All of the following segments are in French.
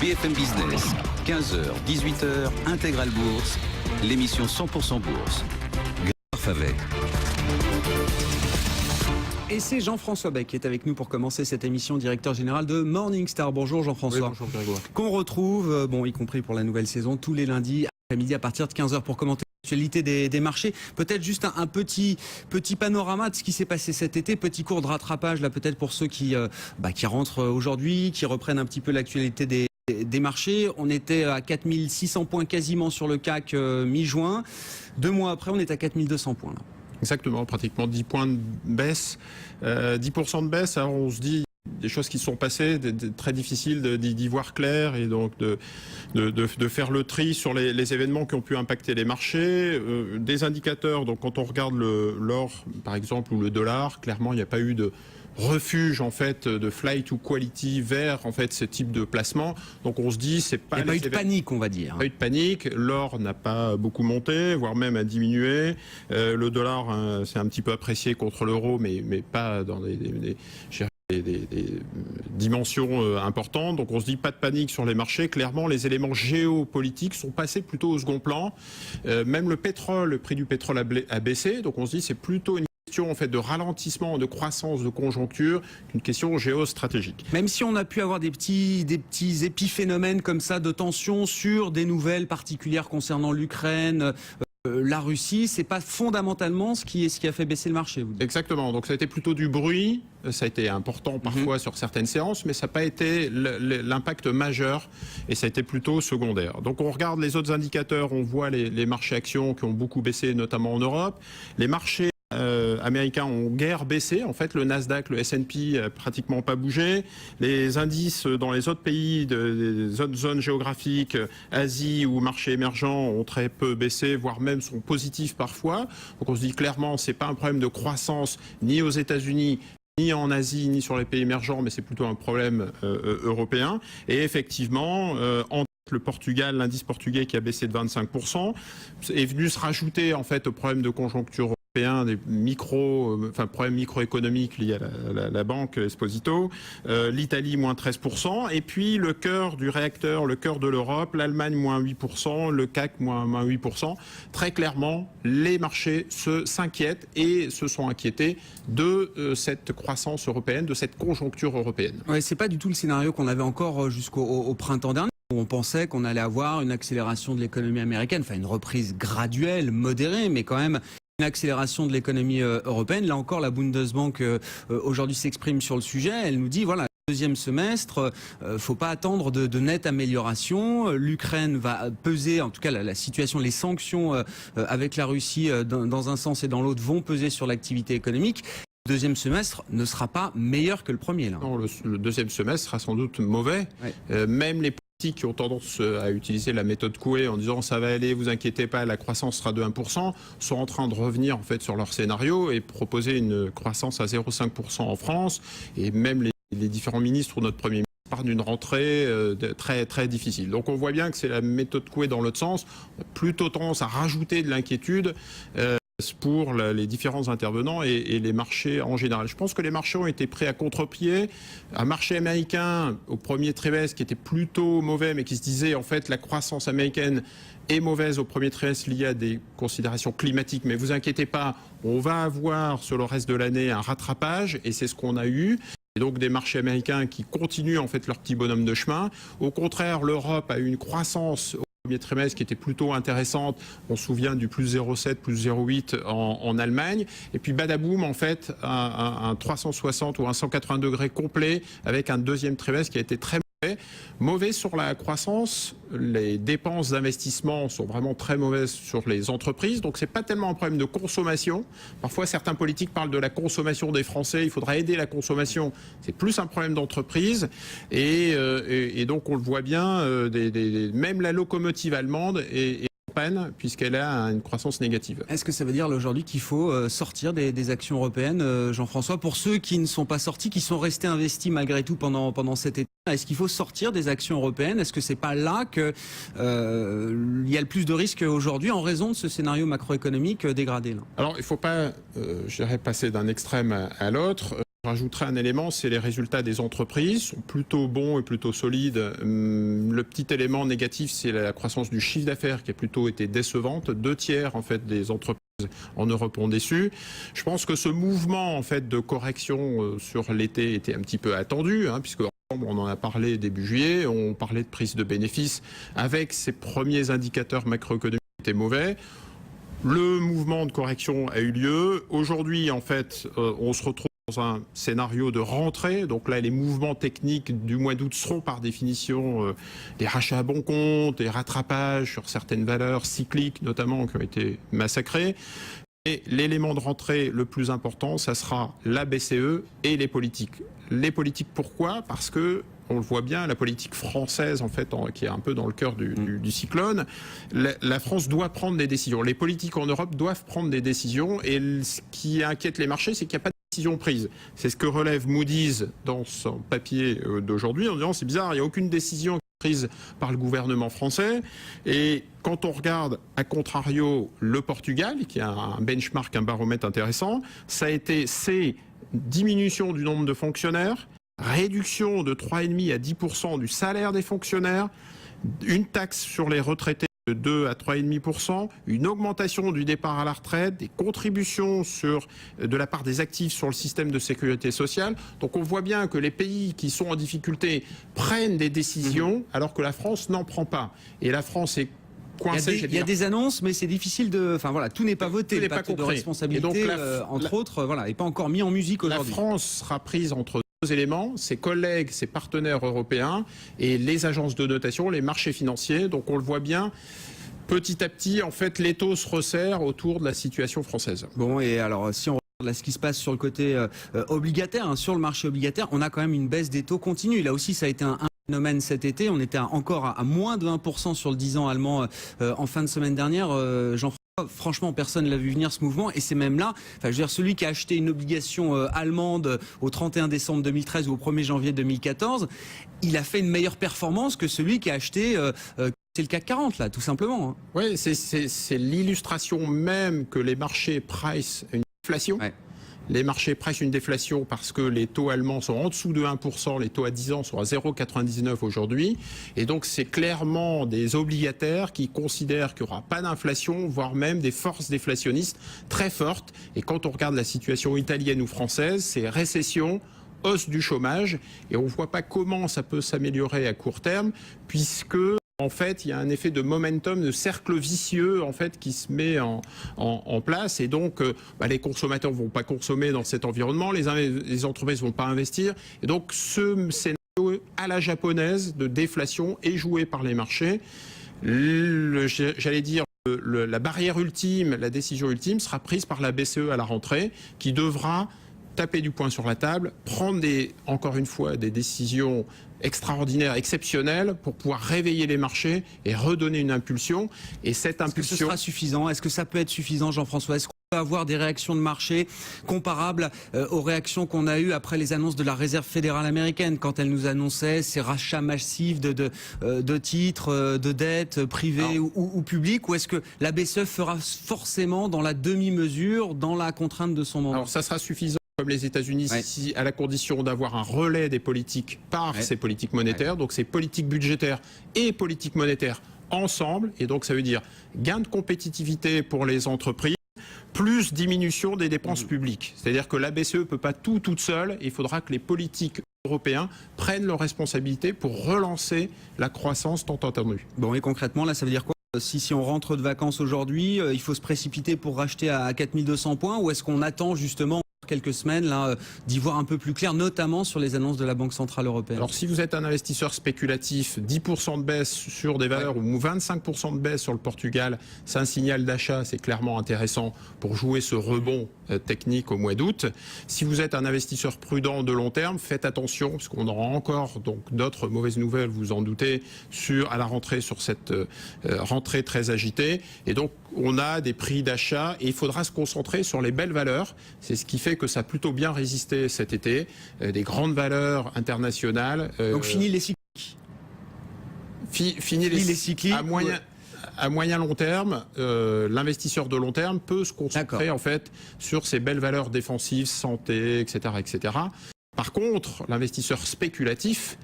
BFM Business, 15h, 18h, Intégral Bourse, l'émission 100% Bourse. Grégoire Favet. Et c'est Jean-François Bec qui est avec nous pour commencer cette émission, directeur général de Morningstar. Bonjour Jean-François. Oui, bonjour Grégoire. Qu'on retrouve, y compris pour la nouvelle saison, tous les lundis après-midi à partir de 15h pour commenter l'actualité des marchés. Peut-être juste un petit panorama de ce qui s'est passé cet été, petit cours de rattrapage là peut-être pour ceux qui rentrent aujourd'hui, qui reprennent un petit peu l'actualité des marchés. On était à 4600 points quasiment sur le CAC mi-juin. 2 mois après, on est à 4200 points. Là. Exactement, pratiquement 10 points de baisse, 10% de baisse. Alors on se dit des choses qui sont passées, très difficiles d'y voir clair et donc de faire le tri sur les événements qui ont pu impacter les marchés. Des indicateurs, donc quand on regarde l'or par exemple ou le dollar, clairement il n'y a pas eu de refuge en fait de flight to quality vers en fait ce type de placement. Donc on se dit c'est pas. Il n'y a pas eu de panique, on va dire. Pas eu de panique. L'or n'a pas beaucoup monté, voire même a diminué. Le dollar s'est un petit peu apprécié contre l'euro, mais pas dans des dimensions importantes. Donc on se dit pas de panique sur les marchés. Clairement, les éléments géopolitiques sont passés plutôt au second plan. Même le prix du pétrole a baissé. Donc on se dit c'est plutôt une question en fait de ralentissement, de croissance, de conjoncture, qu'une question géostratégique. Même si on a pu avoir des petits épiphénomènes comme ça de tension sur des nouvelles particulières concernant l'Ukraine, la Russie, c'est pas fondamentalement ce qui a fait baisser le marché. Vous dites. Exactement. Donc ça a été plutôt du bruit. Ça a été important parfois sur certaines séances, mais ça n'a pas été l'impact majeur et ça a été plutôt secondaire. Donc on regarde les autres indicateurs, on voit les marchés actions qui ont beaucoup baissé, notamment en Europe. Les marchés américains ont guère baissé. En fait, le Nasdaq, le S&P a pratiquement pas bougé. Les indices dans les autres pays, des autres zones géographiques, Asie ou marchés émergents, ont très peu baissé, voire même sont positifs parfois. Donc on se dit clairement, c'est pas un problème de croissance ni aux États-Unis, ni en Asie, ni sur les pays émergents, mais c'est plutôt un problème européen. Et effectivement, le Portugal, l'indice portugais qui a baissé de 25%, est venu se rajouter en fait au problème de conjoncture européen, des problèmes microéconomiques liés à la banque Esposito, l'Italie moins 13%, et puis le cœur du réacteur, le cœur de l'Europe, l'Allemagne moins 8%, le CAC moins 8%. Très clairement, les marchés s'inquiètent et se sont inquiétés de cette croissance européenne, de cette conjoncture européenne. Ouais, c'est pas du tout le scénario qu'on avait encore jusqu'au printemps dernier. On pensait qu'on allait avoir une accélération de l'économie américaine, enfin une reprise graduelle, modérée, mais quand même une accélération de l'économie européenne. Là encore, la Bundesbank aujourd'hui s'exprime sur le sujet. Elle nous dit, voilà, deuxième semestre, faut pas attendre de nette amélioration. L'Ukraine va peser, en tout cas la situation, les sanctions avec la Russie dans un sens et dans l'autre vont peser sur l'activité économique. Le deuxième semestre ne sera pas meilleur que le premier. Là. Non, le deuxième semestre sera sans doute mauvais. Ouais. Même les qui ont tendance à utiliser la méthode Coué en disant ça va aller, vous inquiétez pas, la croissance sera de 1%, sont en train de revenir en fait sur leur scénario et proposer une croissance à 0,5% en France. Et même les différents ministres ou notre Premier ministre partent d'une rentrée très, très difficile. Donc on voit bien que c'est la méthode Coué dans l'autre sens. On a plutôt tendance à rajouter de l'inquiétude pour les différents intervenants et les marchés en général. Je pense que les marchés ont été pris à contre-pied. Un marché américain au premier trimestre qui était plutôt mauvais, mais qui se disait en fait la croissance américaine est mauvaise au premier trimestre liée à des considérations climatiques. Mais vous inquiétez pas, on va avoir sur le reste de l'année un rattrapage et c'est ce qu'on a eu. Et donc des marchés américains qui continuent en fait leur petit bonhomme de chemin. Au contraire, l'Europe a eu une croissance premier trimestre qui était plutôt intéressante. On se souvient du plus 0,7, plus 0,8 en Allemagne. Et puis badaboum, en fait, un 360 ou un 180 degrés complet avec un deuxième trimestre qui a été très mauvais. Mauvais sur la croissance, les dépenses d'investissement sont vraiment très mauvaises sur les entreprises, donc c'est pas tellement un problème de consommation. Parfois certains politiques parlent de la consommation des Français, il faudra aider la consommation, c'est plus un problème d'entreprise et donc on le voit bien, même la locomotive allemande est panne puisqu'elle a une croissance négative. Est-ce que ça veut dire aujourd'hui qu'il faut sortir des actions européennes, Jean-François, pour ceux qui ne sont pas sortis, qui sont restés investis malgré tout pendant cet été? Est-ce qu'il faut sortir des actions européennes? Est-ce que c'est pas là que il y a le plus de risques aujourd'hui en raison de ce scénario macroéconomique dégradé là? Alors il ne faut pas, je dirais, passer d'un extrême à l'autre. Je rajouterai un élément, c'est les résultats des entreprises sont plutôt bons et plutôt solides. Le petit élément négatif, c'est la croissance du chiffre d'affaires qui a plutôt été décevante. 2/3 en fait des entreprises en Europe ont déçu. Je pense que ce mouvement en fait de correction sur l'été était un petit peu attendu, puisque on en a parlé début juillet, on parlait de prise de bénéfices avec ces premiers indicateurs macroéconomiques qui étaient mauvais. Le mouvement de correction a eu lieu. Aujourd'hui, en fait, on se retrouve dans un scénario de rentrée. Donc là, les mouvements techniques du mois d'août seront par définition des rachats à bon compte, des rattrapages sur certaines valeurs cycliques notamment qui ont été massacrées. Et l'élément de rentrée le plus important, ça sera la BCE et les politiques. Les politiques, pourquoi ? Parce que on le voit bien, la politique française, en fait, qui est un peu dans le cœur du cyclone, la France doit prendre des décisions. Les politiques en Europe doivent prendre des décisions. Et ce qui inquiète les marchés, c'est qu'il n'y a pas de décision prise. C'est ce que relève Moody's dans son papier d'aujourd'hui, en disant c'est bizarre, il n'y a aucune décision prise par le gouvernement français. Et quand on regarde, à contrario, le Portugal, qui a un benchmark, un baromètre intéressant, ça a été diminution du nombre de fonctionnaires, réduction de 3,5 à 10% du salaire des fonctionnaires, une taxe sur les retraités de 2 à 3,5%, une augmentation du départ à la retraite, des contributions de la part des actifs sur le système de sécurité sociale. Donc on voit bien que les pays qui sont en difficulté prennent des décisions alors que la France n'en prend pas. Et la France est coincée. Il y a des annonces, mais c'est difficile de... Enfin voilà, tout n'est pas voté. Le pacte de responsabilité, entre autres, voilà, n'est pas encore mis en musique aujourd'hui. La France sera prise entre éléments, ses collègues, ses partenaires européens et les agences de notation, les marchés financiers. Donc on le voit bien, petit à petit, en fait, l'étau se resserre autour de la situation française. Bon, et alors si on regarde là ce qui se passe sur le côté obligataire, sur le marché obligataire, on a quand même une baisse des taux continue. Là aussi, ça a été un phénomène cet été. On était encore à moins de 1% sur le 10 ans allemand en fin de semaine dernière. Jean-François, franchement, personne ne l'a vu venir ce mouvement, et c'est même là, enfin, je veux dire, celui qui a acheté une obligation allemande au 31 décembre 2013 ou au 1er janvier 2014, il a fait une meilleure performance que celui qui a acheté c'est le CAC 40 là, tout simplement. Oui, c'est l'illustration même que les marchés price une inflation. Ouais. Les marchés pressent une déflation parce que les taux allemands sont en dessous de 1%, les taux à 10 ans sont à 0,99 aujourd'hui. Et donc c'est clairement des obligataires qui considèrent qu'il n'y aura pas d'inflation, voire même des forces déflationnistes très fortes. Et quand on regarde la situation italienne ou française, c'est récession, hausse du chômage. Et on ne voit pas comment ça peut s'améliorer à court terme, puisque... En fait, il y a un effet de momentum, de cercle vicieux en fait qui se met en place, et donc les consommateurs vont pas consommer dans cet environnement, les entreprises vont pas investir, et donc ce scénario à la japonaise de déflation est joué par les marchés. J'allais dire la barrière ultime, la décision ultime sera prise par la BCE à la rentrée, qui devra taper du poing sur la table, prendre encore une fois des décisions extraordinaires, exceptionnelles, pour pouvoir réveiller les marchés et redonner une impulsion. Et cette impulsion... Est-ce que ce sera suffisant ? Est-ce que ça peut être suffisant, Jean-François ? Est-ce qu'on peut avoir des réactions de marché comparables aux réactions qu'on a eues après les annonces de la Réserve fédérale américaine, quand elle nous annonçait ces rachats massifs de titres, de dettes privées ou publiques ? Ou est-ce que la BCE fera forcément dans la demi-mesure, dans la contrainte de son mandat ? Alors ça sera suffisant, comme les États-Unis, si, à la condition d'avoir un relais des politiques par ces politiques monétaires, donc ces politiques budgétaires et politiques monétaires ensemble, et donc ça veut dire gain de compétitivité pour les entreprises, plus diminution des dépenses publiques. C'est-à-dire que la BCE ne peut pas tout toute seule, il faudra que les politiques européens prennent leurs responsabilités pour relancer la croissance tant attendue. Bon, et concrètement, là, ça veut dire quoi ? Si on rentre de vacances aujourd'hui, il faut se précipiter pour racheter à 4200 points, ou est-ce qu'on attend justement quelques semaines là d'y voir un peu plus clair, notamment sur les annonces de la Banque Centrale Européenne? Alors si vous êtes un investisseur spéculatif, 10% de baisse sur des valeurs ou 25% de baisse sur le Portugal, c'est un signal d'achat, c'est clairement intéressant pour jouer ce rebond technique au mois d'août. Si vous êtes un investisseur prudent de long terme, faites attention, parce qu'on aura encore donc d'autres mauvaises nouvelles, vous en doutez, à la rentrée, sur cette rentrée très agitée. Et donc on a des prix d'achat et il faudra se concentrer sur les belles valeurs. C'est ce qui fait que ça a plutôt bien résisté cet été. Des grandes valeurs internationales. Donc fini les cycliques. Fini les cycliques. à moyen long terme, l'investisseur de long terme peut se concentrer en fait sur ces belles valeurs défensives, santé, etc., etc. Par contre, l'investisseur spéculatif,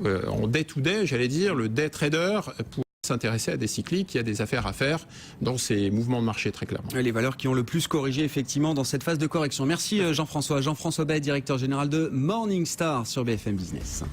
en day-to-day, j'allais dire, le day trader, pour s'intéresser à des cycliques, il y a des affaires à faire dans ces mouvements de marché très clairement. Les valeurs qui ont le plus corrigé effectivement dans cette phase de correction. Merci Jean-François. Jean-François Bay, directeur général de Morningstar sur BFM Business.